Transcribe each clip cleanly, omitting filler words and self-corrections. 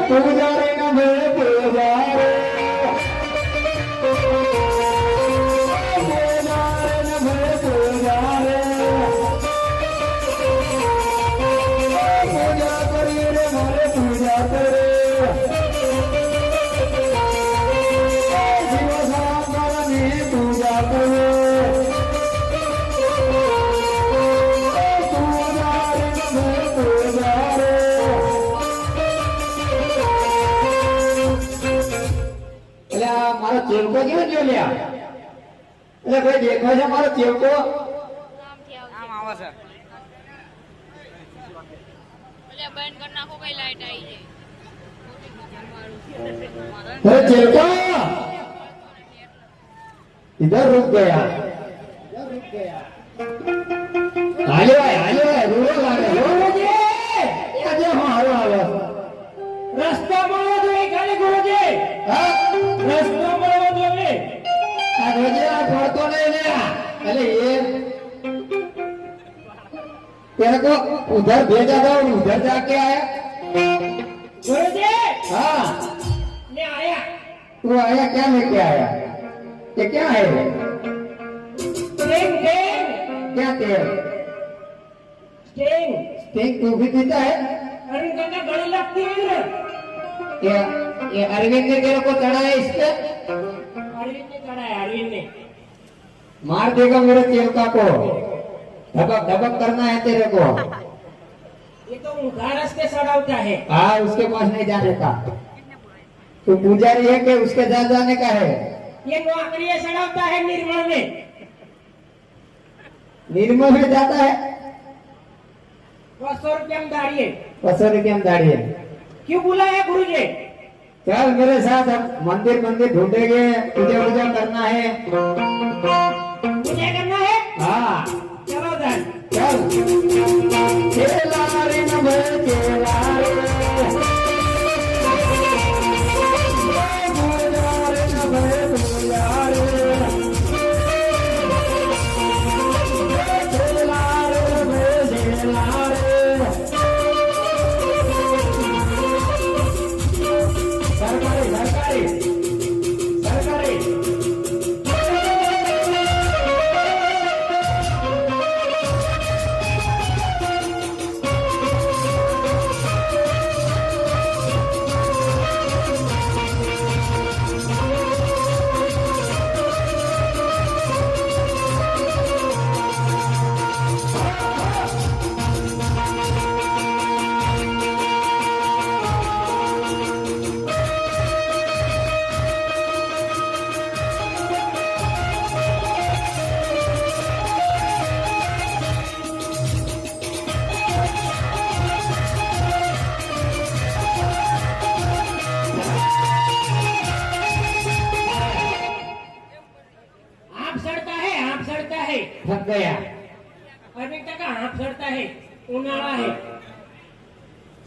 पूजा रे न भय पूजा रे पूजा रे न भय पूजा रे पूजा करी रे मारे पूजा करे शिव सागर में पूजा करे पूजा रे न भय पूजा रे मारो चेवको क्यों जो लिया એટલે ભાઈ દેખો છે મારો ચેવકો આમ આવે છે એટલે બંધ કરી નાખો કઈ લાઈટ આવી अरे चेवको इधर रुक गया हालो है रोरो लागे गुरुजी આજે હું હારો આવ્યો રસ્તો મળવો જોઈએ ખાલી ગુરુજી હા રસ્તો મળવો જોઈએ આ રોજે આ પડતો નહીં લે એટલે ये तेरे को उधर भेजा था और उधर जाके आया गुरुजी हाँ લે આયા तू आया क्या लेके आया ये क्या है સ્ટેંગ क्या तेल સ્ટેંગ स्टिंग तू भी पीता है અરે કાકા ગળી લાગતી હોય ને ये अरविंद ने तेरे को चढ़ाया इस पे અરવિંદ ને ચડાય અરવિંદ ને मार देगा मेरे चेवका को धबक धबक करना है तेरे को ये तो ऊंधा रस्ते चढ़ावता है हाँ उसके पास नहीं जाने का तू पुजारी है कि उसके साथ जाने का है ये नौकरी चढ़ावता है निर्मल में निर्मल में जाता है 200 रुपया में दाढ़ी है 200 रुपये में दाढ़ी है क्यों बुलाया गुरुजी चल मेरे साथ हम मंदिर मंदिर ढूंढेंगे पूजा पूजा करना है पूजा करना है हाँ चलो धन चल चेला रे न भय चेला रे पूजा रे न भय पूजा रे चेला रे न भय चेला रे सरकारी सरकारी सरकारी आप सड़ता है थक गया अरविंद काका आप सड़ता है उनाळा है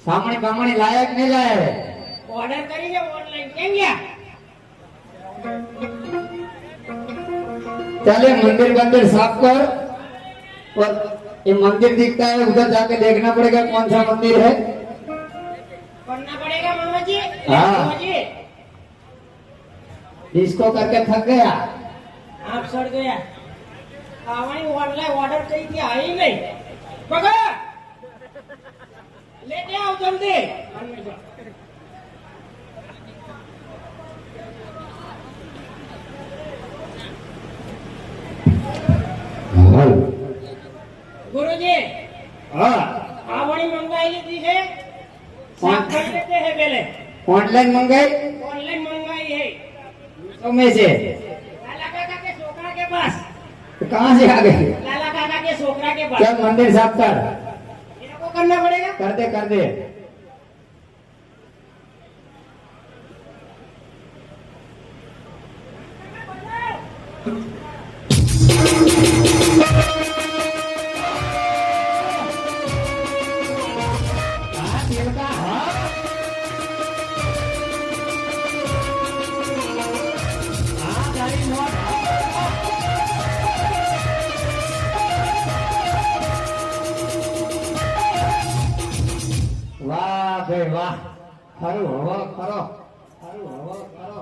सामने बामणी लायक नहीं लाया है ऑर्डर करिए ऑनलाइन કેમ ગયા चले मंदिर मंदिर साफ कर और ये मंदिर दिखता है उधर जाके देखना पड़ेगा कौन सा मंदिर है करना पड़ेगा मामा जी हाँ। मामा जी इसको करके थक गया आप सड़ गया आवानी ऑनलाइन ऑर्डर करी थी आई नहीं पकड़ लेके आओ जल्दी गुरुजी हाँ आवड़ी मंगाई ली है साफ कर लेते हैं पहले ऑनलाइन मंगाई ऑनलाइन मंगाई है तो में से लाला काका के छोकरा के पास तो कहाँ से आ गए लाला काका के छोकरा के पास क्या मंदिर साफ कर इनको करना पड़ेगा कर दे वाह ખરું હવો ખરો ખરું હવો ખરો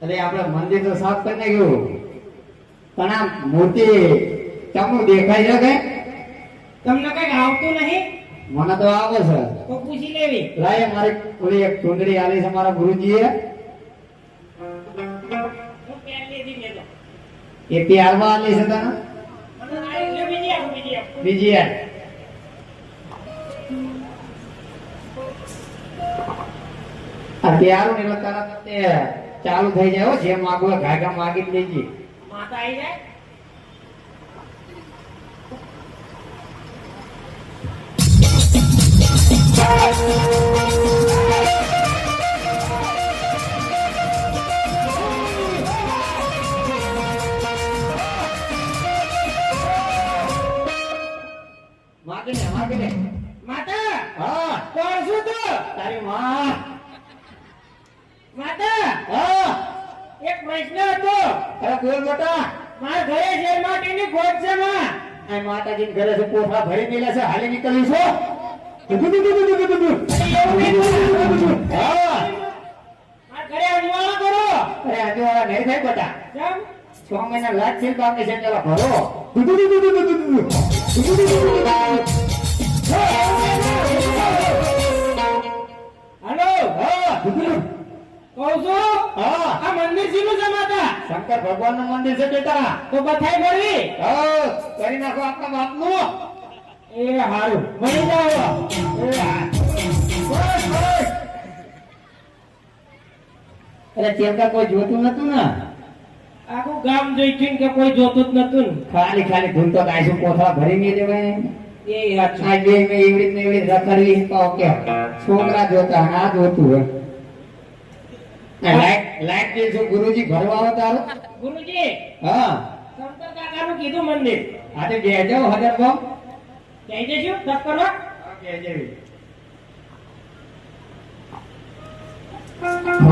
એટલે આપણે મંદિર તો સાફ કરી નાખ્યું પણ આ મૂર્તિ કેમનું દેખાય છે કઈ તમને કઈ આવતું નહીં મને તો આવે છે તો પૂછી લેવી લાય મારી ઓલી એક ચૂંટણી આલી છે મારા ગુરુજીએ હું પહેલી દી લેતો એ પ્યારમાં આલી છે તને મને આ એટલે બીજી આપો બીજી યાર આ પ્યારું એટલે તરત તે ચાલુ થઈ જાય હો જે માગવું હોય ઘાઘા માગી જ લેજે માતા આવી જાય માગી લે માતા હા કોણ છું તું તારી માં માતા હા એક પ્રશ્ન હતો અરે બોલ બેટા મારા ઘરે શેર માટેની ખોટ છે માં આ માતાજી ઘરે છે પોખા ભરી મેલા છે હાલી નીકળ્યું છો હા મારા ઘરે અજવાળા કરો અરે આજે વાળા નહીં થાય બેટા કેમ 6 મહિના લાખ છે બાપને છે પેલા ભરો હાલો હા કહું છું હા આ મંદિર શીનું છે માતા શંકર ભગવાન નું મંદિર છે બેટા તો બથાઈ ભરવી હા કરી નાખો આપણા બાપનું એ હારું મળી જાઓ એ હા. બસ, બસ. અરે ચેકા કોઈ જોતું નતું ને આખું ગામ જોઈ કે કોઈ જોતું જ નતું ખાલી ખાલી ધૂન તો ગાયશું કોથળા ભરી નહીં દેવાય ને એ હાચું આ બે મેં એવડી ને એવડી રખડવી તો કે છોકરા જોતા ના જોતું હોય લાઈટ બિલ શું ગુરુજી ભરવા આવે તારું ગુરુજી હા શંકર કાકાનું કીધું મંદિર આ તો ગયા જાવ હજાર બાપ જઈ જશું તપ કરવા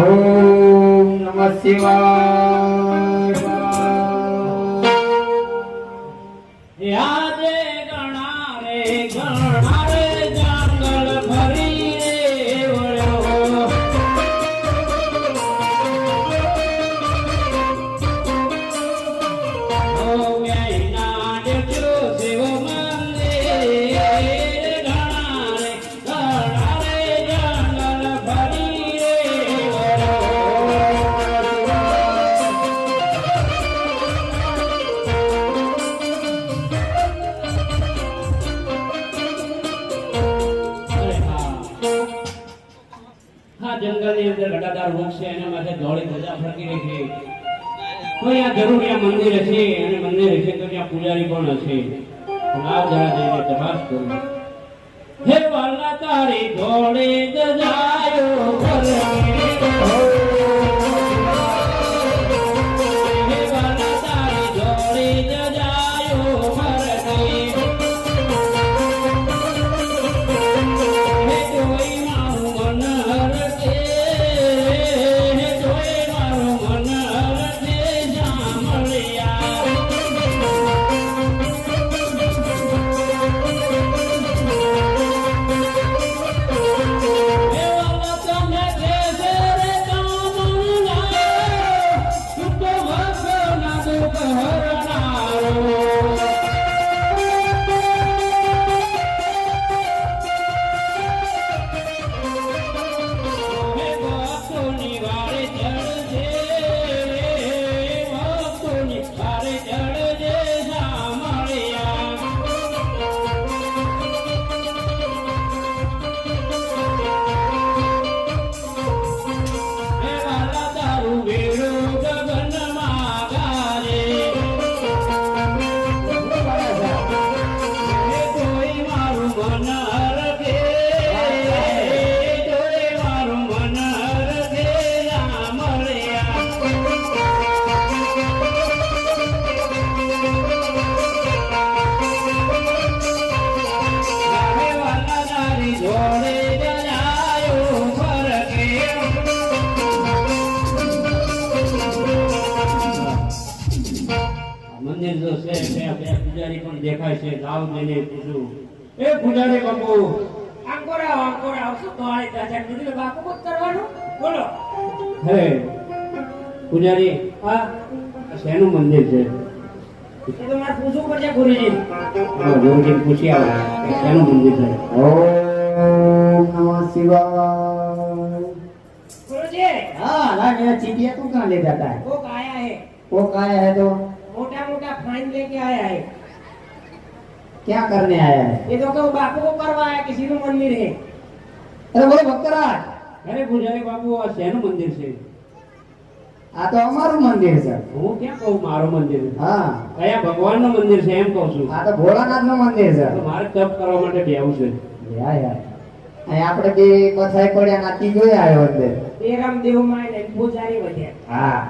ઓમ નમઃ શિવાય યાદે ગણા રે જંગલ ફરી રે વળ્યો ઓ વેઈના દેજો શિવ મંદિર ગણા રે જંગલ ફરી રે હા જંગલની અંદર ઘટાદાર વૃક્ષ છે એના માથે ધોળી ધજા ફરકી રહી છે તો અહીંયા જરૂર ત્યાં મંદિર હશે અને મંદિર હશે તો ત્યાં પૂજારી પણ હશે આ જરા જઈને તપાસ કરું હે વાલા તારી ધોળી ધજાયો હે વાલા તારી ધોળી ધજાયો ફરતી હે જોઈ મારું મન હરકે હે જોઈ મારું મન હરકે જામળિયા હે વાલા તમને દેશે રે કામણિયા સુખ ભગના દુઃખ હરનારો હે ભક્તોની વારે ચડજે ભક્તોની વારે ચડજે જામળિયા હે વાલા તારું વેળું ગગનમાં ગાજે હે કોઈ મારું મન હરખે જોઈ મારું મન હરખે જામળિયા હે વાલા તારી જોડે જજાયો ફરકે મંદિર જો છે બે પૂજારી પણ દેખાય છે લાવ જઈને પૂછું એ પૂજારી બાપુ આંકોર અંકોડા આવશું તો આળી તાજા કીધું બાપુ કોત કરવાનું બોલો. હે પૂજારી હા આ શેનું મંદિર છે? એ તો મારે પૂછવું પડશે ગુરુજી. હા, ગુરુજીને પૂછી આવો કે શેનું મંદિર છે. ઓમ નમઃ શિવાય. ગુરુજી हाँ ना मेरा चीटिया तू कहाँ ले जाता है? वो आया है, वो कहाँ है तो मोटा मोटा फाइन लेके आया है. क्या करने आया है? ये तो कहूँ बापू को करवा है किसी નું મંદિર है. अरे बोले भक्तराज, અરે પૂજારી બાપુ આ શેનું મંદિર છે? આ તો અમારું મંદિર છે. હું ક્યાં કહું મારું મંદિર? હા, કયા ભગવાનનું મંદિર છે એમ કહું છું. આ તો ભોળાનાથનું મંદિર છે. તો મારે તપ કરવા માટે બેવું છે. યા યાર, અહીં આપણે બે કથાઈ પડ્યા નાતી જોયા આવ્યો અંદર. એ રામદેવ માં ને પૂજારી વધ્યા. હા,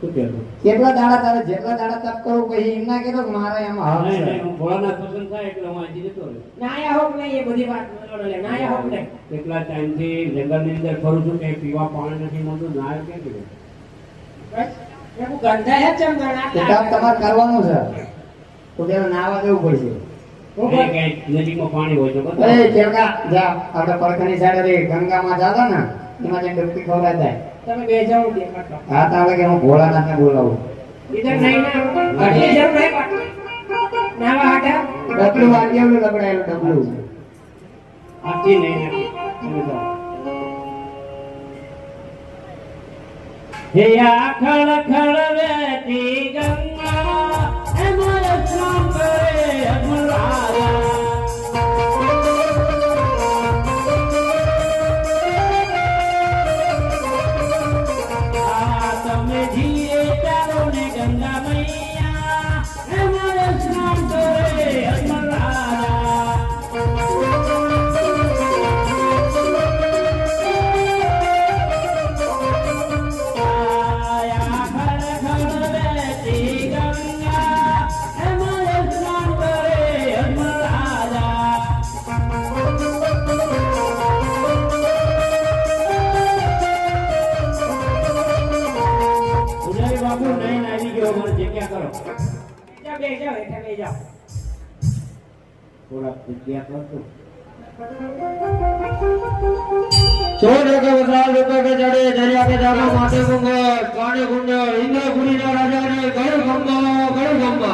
શું કહેતો? કેટલા દાડા તારે જેટલા દાડા તપ કરું પછી એમ ના કહેતો કે મારે એમાં હક નહીં, છે. નહીં, હું ભોળાનાથ પસંદ થાય એટલે હું અહીંથી જતો રહું. નાયા હોક નહીં એ બધી વાત બોલો નાયા હોક નહીં. કેટલા ટાઈમથી જંગલની અંદર ફરું છું કે પીવા પાણી નથી મળતું, નાય ક્યાં કીધું? બસ એ હું ગંધા હે ચમદણ તે તપ તમારે કરવાનું છે તો પેલા નાવા જવું પડશે. અહીં ક્યાંય નદીમાં પાણી હોય તો બતાવો. એ કેળકા જા આપણે પડખાની સાઈડે રે ગંગામાં જાતા ને એમાં જે ડૂબકી ખવડાય જાય. તમે બે જાઓ દેખાડો. હા તારે કે હું ભોળાનાથને બોલાવું. इधर नहीं ना आटली जरूर है पाटली नावा हाटा ડબલું વાગ્યું લબડાયેલું ડબલું. આથી નહીં નથી. તમે જાઓ. હે આ ખળ ખળ વહેતી ગંગા એમાં સ્નાન કરે અમરાયા. આ તમે જીએ ચાલો ને ગંગા મૈયા એમાં સ્નાન કરે અમરાયા. આયા ખળ ખળ વહેતી ગંગા એમાં સ્નાન કરે અમરાયા. પૂજારી બાપુ નહીં આવી ગયો, મને જગ્યા કરો. બે જાઓ હેઠા બે જાઓ થોડાક જગ્યા કરજો. चोर के बसाल रुपए के जड़े दरिया के जानो माथे कुंग पानी कुंड इंद्रपुरी राजा ने गढ़ गंगा